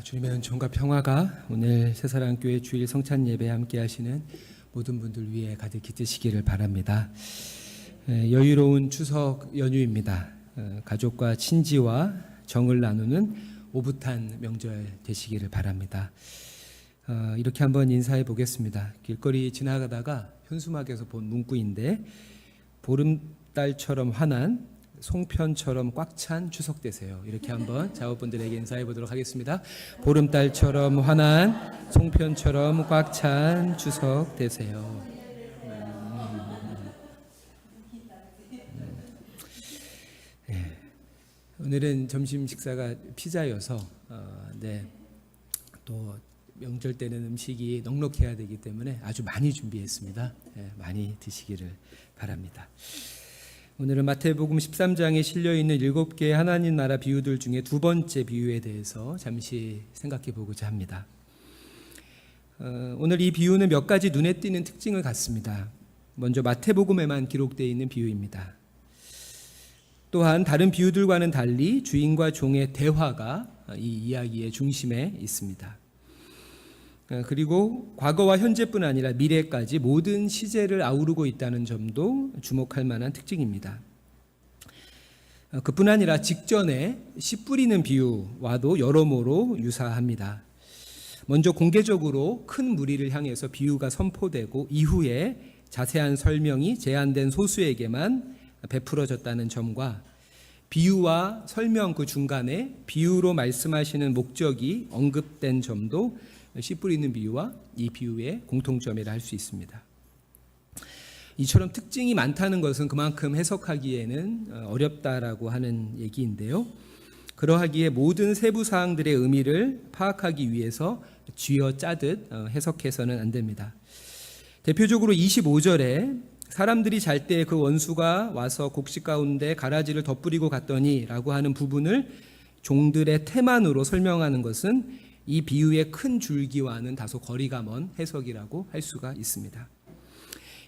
주님의 은총과 평화가 오늘 새사랑교회 주일 성찬 예배에 함께 하시는 모든 분들 위해 가득히 뜨시기를 바랍니다. 여유로운 추석 연휴입니다. 가족과 친지와 정을 나누는 오붓한 명절 되시기를 바랍니다. 이렇게 한번 인사해 보겠습니다. 길거리 지나가다가 현수막에서 본 문구인데, 보름달처럼 환한 송편처럼 꽉 찬 추석 되세요. 이렇게 한번 자녀분들에게 인사해 보도록 하겠습니다. 보름달처럼 환한 송편처럼 꽉 찬 추석 되세요. 오늘은 점심 식사가 피자여서 또 명절 때는 음식이 넉넉해야 되기 때문에 아주 많이 준비했습니다. 많이 드시기를 바랍니다. 오늘은 마태복음 13장에 실려있는 7개의 하나님 나라 비유들 중에 두 번째 비유에 대해서 잠시 생각해 보고자 합니다. 오늘 이 비유는 몇 가지 눈에 띄는 특징을 갖습니다. 먼저 마태복음에만 기록되어 있는 비유입니다. 또한 다른 비유들과는 달리 주인과 종의 대화가 이 이야기의 중심에 있습니다. 그리고 과거와 현재뿐 아니라 미래까지 모든 시제를 아우르고 있다는 점도 주목할 만한 특징입니다. 그뿐 아니라 직전에 씨 뿌리는 비유와도 여러모로 유사합니다. 먼저 공개적으로 큰 무리를 향해서 비유가 선포되고 이후에 자세한 설명이 제한된 소수에게만 베풀어졌다는 점과 비유와 설명 그 중간에 비유로 말씀하시는 목적이 언급된 점도 씨 뿌리는 비유와 이 비유의 공통점이라 할 수 있습니다. 이처럼 특징이 많다는 것은 그만큼 해석하기에는 어렵다라고 하는 얘기인데요. 그러하기에 모든 세부 사항들의 의미를 파악하기 위해서 쥐어짜듯 해석해서는 안 됩니다. 대표적으로 25절에 사람들이 잘 때 그 원수가 와서 곡식 가운데 가라지를 덧뿌리고 갔더니 라고 하는 부분을 종들의 태만으로 설명하는 것은 이 비유의 큰 줄기와는 다소 거리가 먼 해석이라고 할 수가 있습니다.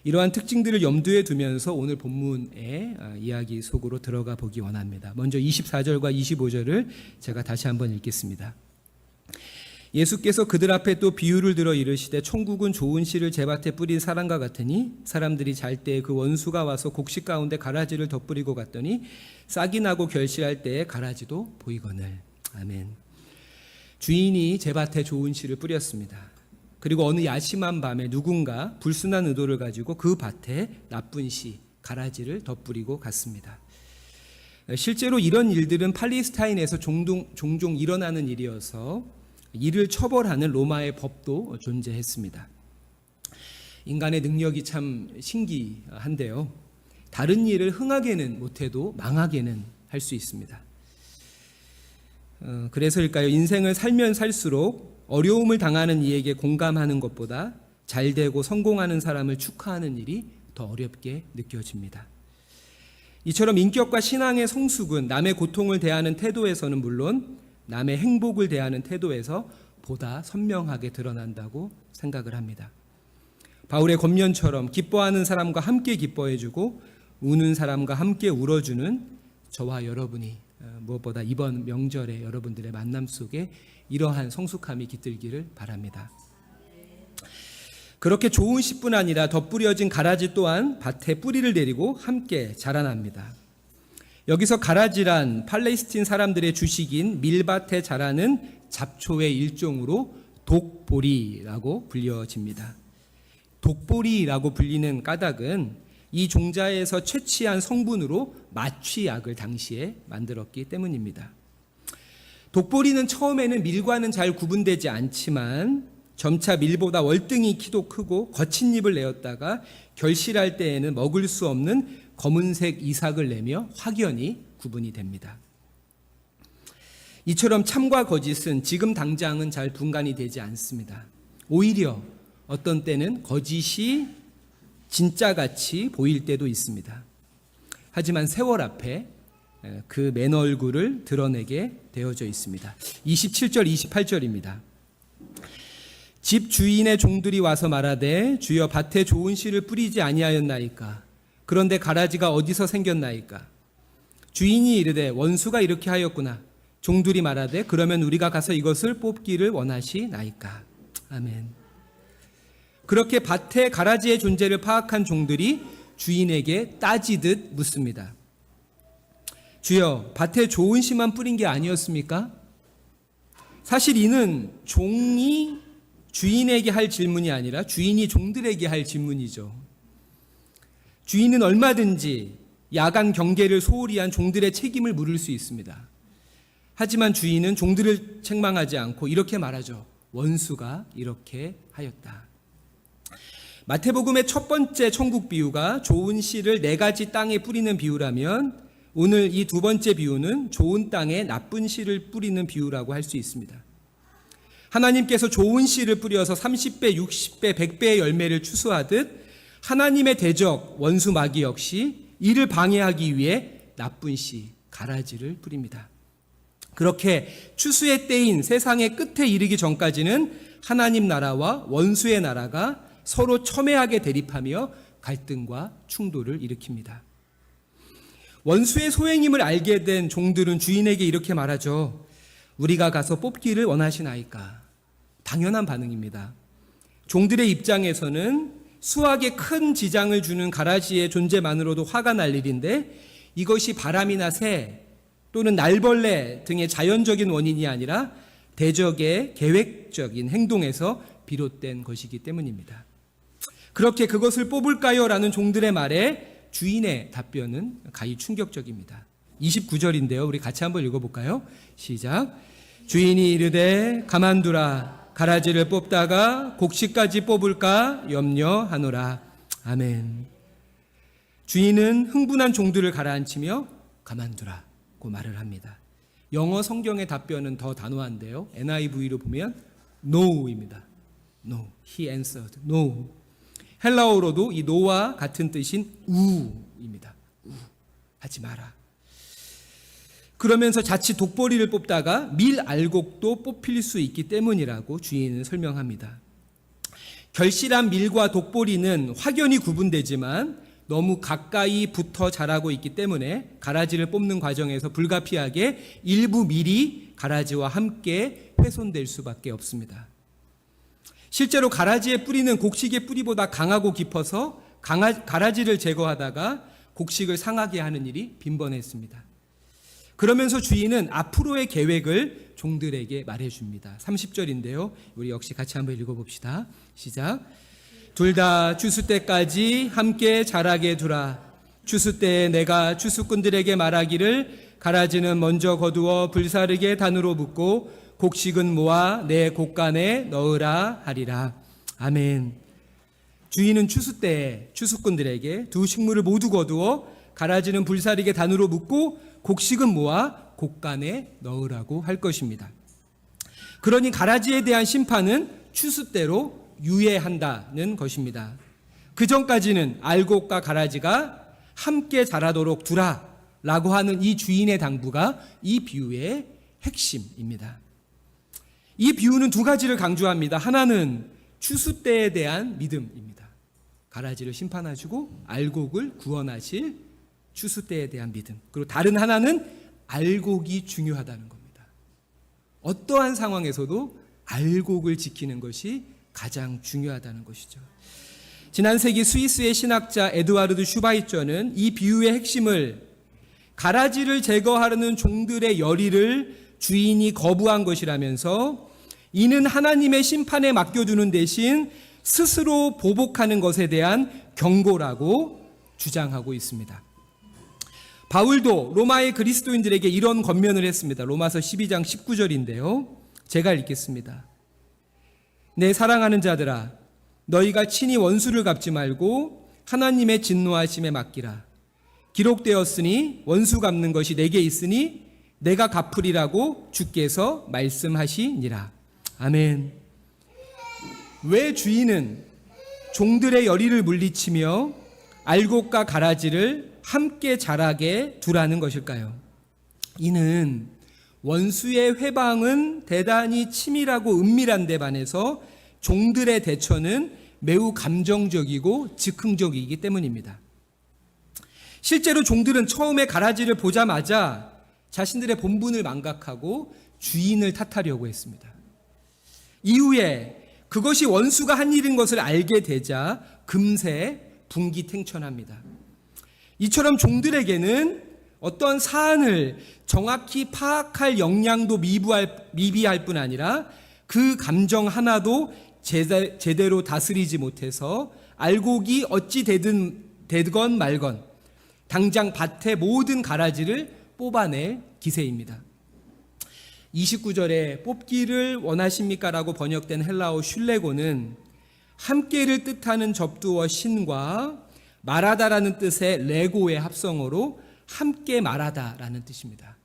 이러한 특징들을 염두에 두면서 오늘 본문의 이야기 속으로 들어가 보기 원합니다. 먼저 24절과 25절을 제가 다시 한번 읽겠습니다. 예수께서 그들 앞에 또 비유를 들어 이르시되 천국은 좋은 씨를 제밭에 뿌린 사람과 같으니 사람들이 잘 때 그 원수가 와서 곡식 가운데 가라지를 덧뿌리고 갔더니 싹이 나고 결실할 때에 가라지도 보이거늘. 아멘. 주인이 제밭에 좋은 씨를 뿌렸습니다. 그리고 어느 야심한 밤에 누군가 불순한 의도를 가지고 그 밭에 나쁜 씨, 가라지를 덧뿌리고 갔습니다. 실제로 이런 일들은 팔레스타인에서 종종 일어나는 일이어서 이를 처벌하는 로마의 법도 존재했습니다. 인간의 능력이 참 신기한데요. 다른 일을 흥하게는 못해도 망하게는 할 수 있습니다. 그래서일까요? 인생을 살면 살수록 어려움을 당하는 이에게 공감하는 것보다 잘 되고 성공하는 사람을 축하하는 일이 더 어렵게 느껴집니다. 이처럼 인격과 신앙의 성숙은 남의 고통을 대하는 태도에서는 물론 남의 행복을 대하는 태도에서 보다 선명하게 드러난다고 생각을 합니다. 바울의 권면처럼 기뻐하는 사람과 함께 기뻐해주고 우는 사람과 함께 울어주는 저와 여러분이 무엇보다 이번 명절에 여러분들의 만남 속에 이러한 성숙함이 깃들기를 바랍니다. 그렇게 좋은 씨뿐 아니라 덧뿌려진 가라지 또한 밭에 뿌리를 내리고 함께 자라납니다. 여기서 가라지란 팔레스틴 사람들의 주식인 밀밭에 자라는 잡초의 일종으로 독보리라고 불려집니다. 독보리라고 불리는 까닭은 이 종자에서 채취한 성분으로 마취약을 당시에 만들었기 때문입니다. 독보리는 처음에는 밀과는 잘 구분되지 않지만 점차 밀보다 월등히 키도 크고 거친 잎을 내었다가 결실할 때에는 먹을 수 없는 검은색 이삭을 내며 확연히 구분이 됩니다. 이처럼 참과 거짓은 지금 당장은 잘 분간이 되지 않습니다. 오히려 어떤 때는 거짓이 진짜같이 보일 때도 있습니다. 하지만 세월 앞에 그 맨 얼굴을 드러내게 되어져 있습니다. 27절, 28절입니다. 집 주인의 종들이 와서 말하되 주여 밭에 좋은 씨를 뿌리지 아니하였나이까? 그런데 가라지가 어디서 생겼나이까? 주인이 이르되 원수가 이렇게 하였구나. 종들이 말하되 그러면 우리가 가서 이것을 뽑기를 원하시나이까. 아멘. 그렇게 밭의 가라지의 존재를 파악한 종들이 주인에게 따지듯 묻습니다. 주여, 밭에 좋은 씨만 뿌린 게 아니었습니까? 사실 이는 종이 주인에게 할 질문이 아니라 주인이 종들에게 할 질문이죠. 주인은 얼마든지 야간 경계를 소홀히 한 종들의 책임을 물을 수 있습니다. 하지만 주인은 종들을 책망하지 않고 이렇게 말하죠. 원수가 이렇게 하였다. 마태복음의 첫 번째 천국 비유가 좋은 씨를 4가지 땅에 뿌리는 비유라면 오늘 이 두 번째 비유는 좋은 땅에 나쁜 씨를 뿌리는 비유라고 할 수 있습니다. 하나님께서 좋은 씨를 뿌려서 30배, 60배, 100배의 열매를 추수하듯 하나님의 대적 원수 마귀 역시 이를 방해하기 위해 나쁜 씨, 가라지를 뿌립니다. 그렇게 추수의 때인 세상의 끝에 이르기 전까지는 하나님 나라와 원수의 나라가 서로 첨예하게 대립하며 갈등과 충돌을 일으킵니다. 원수의 소행임을 알게 된 종들은 주인에게 이렇게 말하죠. 우리가 가서 뽑기를 원하시나이까. 당연한 반응입니다. 종들의 입장에서는 수확에 큰 지장을 주는 가라지의 존재만으로도 화가 날 일인데 이것이 바람이나 새 또는 날벌레 등의 자연적인 원인이 아니라 대적의 계획적인 행동에서 비롯된 것이기 때문입니다. 그렇게 그것을 뽑을까요? 라는 종들의 말에 주인의 답변은 가히 충격적입니다. 29절인데요. 우리 같이 한번 읽어볼까요? 시작. 주인이 이르되 가만두라. 가라지를 뽑다가 곡식까지 뽑을까 염려하노라. 아멘. 주인은 흥분한 종들을 가라앉히며 가만두라고 말을 합니다. 영어 성경의 답변은 더 단호한데요. NIV로 보면 no입니다. No. He answered. No. 헬라어로도 이 no와 같은 뜻인 우입니다. 하지 마라. 그러면서 자칫 독보리를 뽑다가 밀 알곡도 뽑힐 수 있기 때문이라고 주인은 설명합니다. 결실한 밀과 독보리는 확연히 구분되지만 너무 가까이 붙어 자라고 있기 때문에 가라지를 뽑는 과정에서 불가피하게 일부 밀이 가라지와 함께 훼손될 수밖에 없습니다. 실제로 가라지의 뿌리는 곡식의 뿌리보다 강하고 깊어서 가라지를 제거하다가 곡식을 상하게 하는 일이 빈번했습니다. 그러면서 주인은 앞으로의 계획을 종들에게 말해줍니다. 30절인데요. 우리 역시 같이 한번 읽어봅시다. 시작. 둘 다 추수 때까지 함께 자라게 두라. 추수 때에 내가 추수꾼들에게 말하기를 가라지는 먼저 거두어 불사르게 단으로 붓고 곡식은 모아 내 곡간에 넣으라 하리라. 아멘. 주인은 추수 때에 추수꾼들에게 두 식물을 모두 거두어 가라지는 불사르게 단으로 묻고 곡식은 모아 곡간에 넣으라고 할 것입니다. 그러니 가라지에 대한 심판은 추수 때로 유예한다는 것입니다. 그 전까지는 알곡과 가라지가 함께 자라도록 두라라고 하는 이 주인의 당부가 이 비유의 핵심입니다. 이 비유는 두 가지를 강조합니다. 하나는 추수 때에 대한 믿음입니다. 가라지를 심판하시고 알곡을 구원하실 추수 때에 대한 믿음. 그리고 다른 하나는 알곡이 중요하다는 겁니다. 어떠한 상황에서도 알곡을 지키는 것이 가장 중요하다는 것이죠. 지난 세기 스위스의 신학자 에드와르드 슈바이처는 이 비유의 핵심을 가라지를 제거하려는 종들의 열의를 주인이 거부한 것이라면서 이는 하나님의 심판에 맡겨두는 대신 스스로 보복하는 것에 대한 경고라고 주장하고 있습니다. 바울도 로마의 그리스도인들에게 이런 권면을 했습니다. 로마서 12장 19절인데요. 제가 읽겠습니다. 내 사랑하는 자들아, 너희가 친히 원수를 갚지 말고 하나님의 진노하심에 맡기라. 기록되었으니 원수 갚는 것이 내게 있으니 내가 갚으리라고 주께서 말씀하시니라. 아멘. 왜 주인은 종들의 열의를 물리치며 알곡과 가라지를 함께 자라게 두라는 것일까요? 이는 원수의 회방은 대단히 치밀하고 은밀한 데 반해서 종들의 대처는 매우 감정적이고 즉흥적이기 때문입니다. 실제로 종들은 처음에 가라지를 보자마자 자신들의 본분을 망각하고 주인을 탓하려고 했습니다. 이후에 그것이 원수가 한 일인 것을 알게 되자 금세 분기탱천합니다. 이처럼 종들에게는 어떤 사안을 정확히 파악할 역량도 미비할 뿐 아니라 그 감정 하나도 제대로 다스리지 못해서 알곡이 어찌 되건 말건 당장 밭의 모든 가라지를 뽑아낼 기세입니다. 29절에 뽑기를 원하십니까? 라고 번역된 헬라어 슐레고는 함께를 뜻하는 접두어 신과 말하다라는 뜻의 레고의 합성어로 함께 말하다라는 뜻입니다.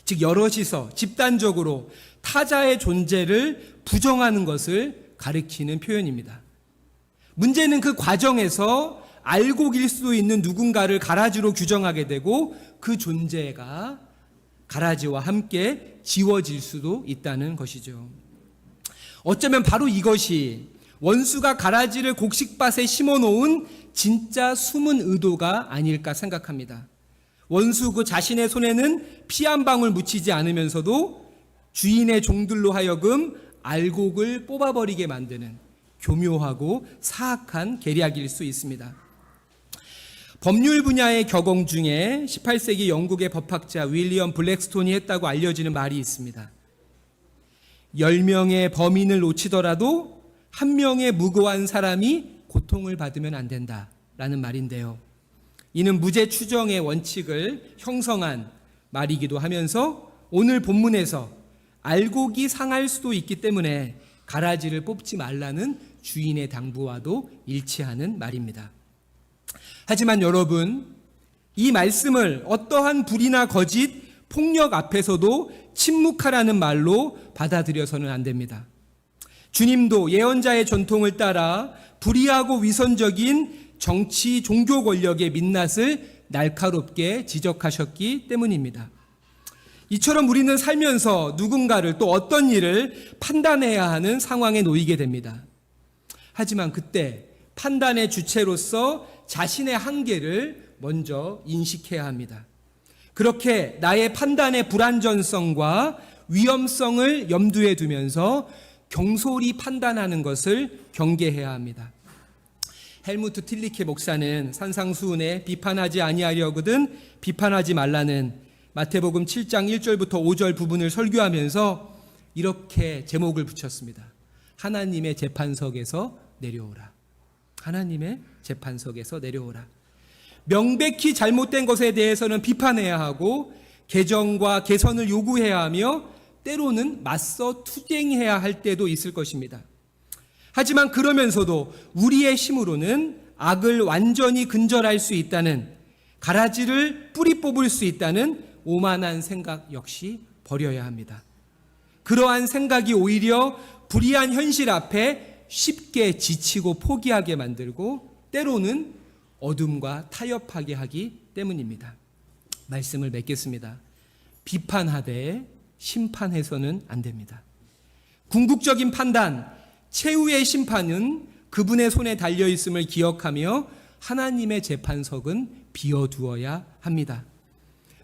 즉 여럿이서 집단적으로 타자의 존재를 부정하는 것을 가리키는 표현입니다. 문제는 그 과정에서 알곡일 수도 있는 누군가를 가라지로 규정하게 되고 그 존재가 가라지와 함께 지워질 수도 있다는 것이죠. 어쩌면 바로 이것이 원수가 가라지를 곡식밭에 심어놓은 진짜 숨은 의도가 아닐까 생각합니다. 원수 그 자신의 손에는 피 한 방울 묻히지 않으면서도 주인의 종들로 하여금 알곡을 뽑아버리게 만드는 교묘하고 사악한 계략일 수 있습니다. 법률 분야의 격언 중에 18세기 영국의 법학자 윌리엄 블랙스톤이 했다고 알려지는 말이 있습니다. 10명의 범인을 놓치더라도 한 명의 무고한 사람이 고통을 받으면 안 된다라는 말인데요. 이는 무죄 추정의 원칙을 형성한 말이기도 하면서 오늘 본문에서 알곡이 상할 수도 있기 때문에 가라지를 뽑지 말라는 주인의 당부와도 일치하는 말입니다. 하지만 여러분, 이 말씀을 어떠한 불의나 거짓, 폭력 앞에서도 침묵하라는 말로 받아들여서는 안 됩니다. 주님도 예언자의 전통을 따라 불의하고 위선적인 정치, 종교 권력의 민낯을 날카롭게 지적하셨기 때문입니다. 이처럼 우리는 살면서 누군가를 또 어떤 일을 판단해야 하는 상황에 놓이게 됩니다. 하지만 그때 판단의 주체로서 자신의 한계를 먼저 인식해야 합니다. 그렇게 나의 판단의 불안전성과 위험성을 염두에 두면서 경솔히 판단하는 것을 경계해야 합니다. 헬무트 틸리케 목사는 산상수훈에 비판하지 아니하려거든 비판하지 말라는 마태복음 7장 1절부터 5절 부분을 설교하면서 이렇게 제목을 붙였습니다. 하나님의 재판석에서 내려오라. 하나님의 재판석에서 내려오라. 명백히 잘못된 것에 대해서는 비판해야 하고 개정과 개선을 요구해야 하며 때로는 맞서 투쟁해야 할 때도 있을 것입니다. 하지만 그러면서도 우리의 힘으로는 악을 완전히 근절할 수 있다는, 가라지를 뿌리 뽑을 수 있다는 오만한 생각 역시 버려야 합니다. 그러한 생각이 오히려 불의한 현실 앞에 쉽게 지치고 포기하게 만들고 때로는 어둠과 타협하게 하기 때문입니다. 말씀을 맺겠습니다. 비판하되 심판해서는 안 됩니다. 궁극적인 판단, 최후의 심판은 그분의 손에 달려있음을 기억하며 하나님의 재판석은 비워두어야 합니다.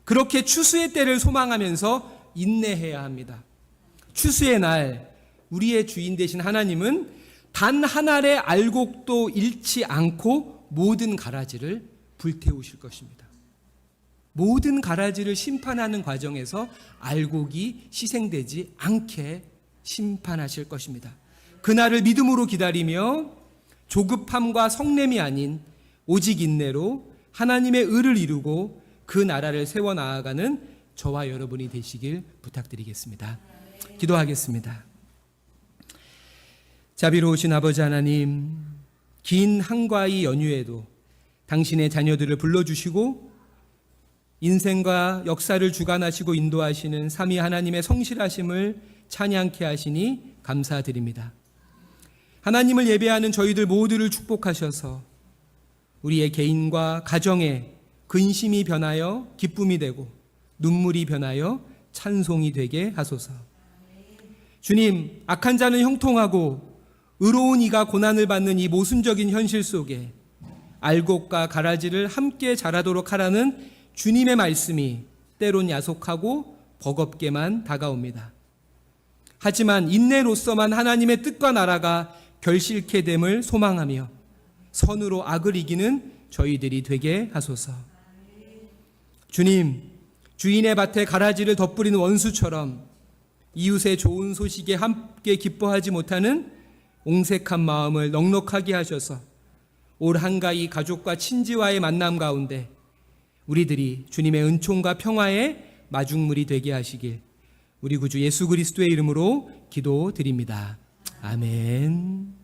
그렇게 추수의 때를 소망하면서 인내해야 합니다. 추수의 날 우리의 주인 되신 하나님은 단 한 알의 알곡도 잃지 않고 모든 가라지를 불태우실 것입니다. 모든 가라지를 심판하는 과정에서 알곡이 희생되지 않게 심판하실 것입니다. 그날을 믿음으로 기다리며 조급함과 성냄이 아닌 오직 인내로 하나님의 의를 이루고 그 나라를 세워 나아가는 저와 여러분이 되시길 부탁드리겠습니다. 기도하겠습니다. 자비로우신 아버지 하나님, 긴 한가위 연휴에도 당신의 자녀들을 불러주시고 인생과 역사를 주관하시고 인도하시는 삼위 하나님의 성실하심을 찬양케 하시니 감사드립니다. 하나님을 예배하는 저희들 모두를 축복하셔서 우리의 개인과 가정에 근심이 변하여 기쁨이 되고 눈물이 변하여 찬송이 되게 하소서. 주님, 악한 자는 형통하고 의로운 이가 고난을 받는 이 모순적인 현실 속에 알곡과 가라지를 함께 자라도록 하라는 주님의 말씀이 때론 야속하고 버겁게만 다가옵니다. 하지만 인내로서만 하나님의 뜻과 나라가 결실케 됨을 소망하며 선으로 악을 이기는 저희들이 되게 하소서. 주님, 주인의 밭에 가라지를 덧뿌리는 원수처럼 이웃의 좋은 소식에 함께 기뻐하지 못하는 옹색한 마음을 넉넉하게 하셔서 올 한가위 가족과 친지와의 만남 가운데 우리들이 주님의 은총과 평화의 마중물이 되게 하시길 우리 구주 예수 그리스도의 이름으로 기도드립니다. 아멘.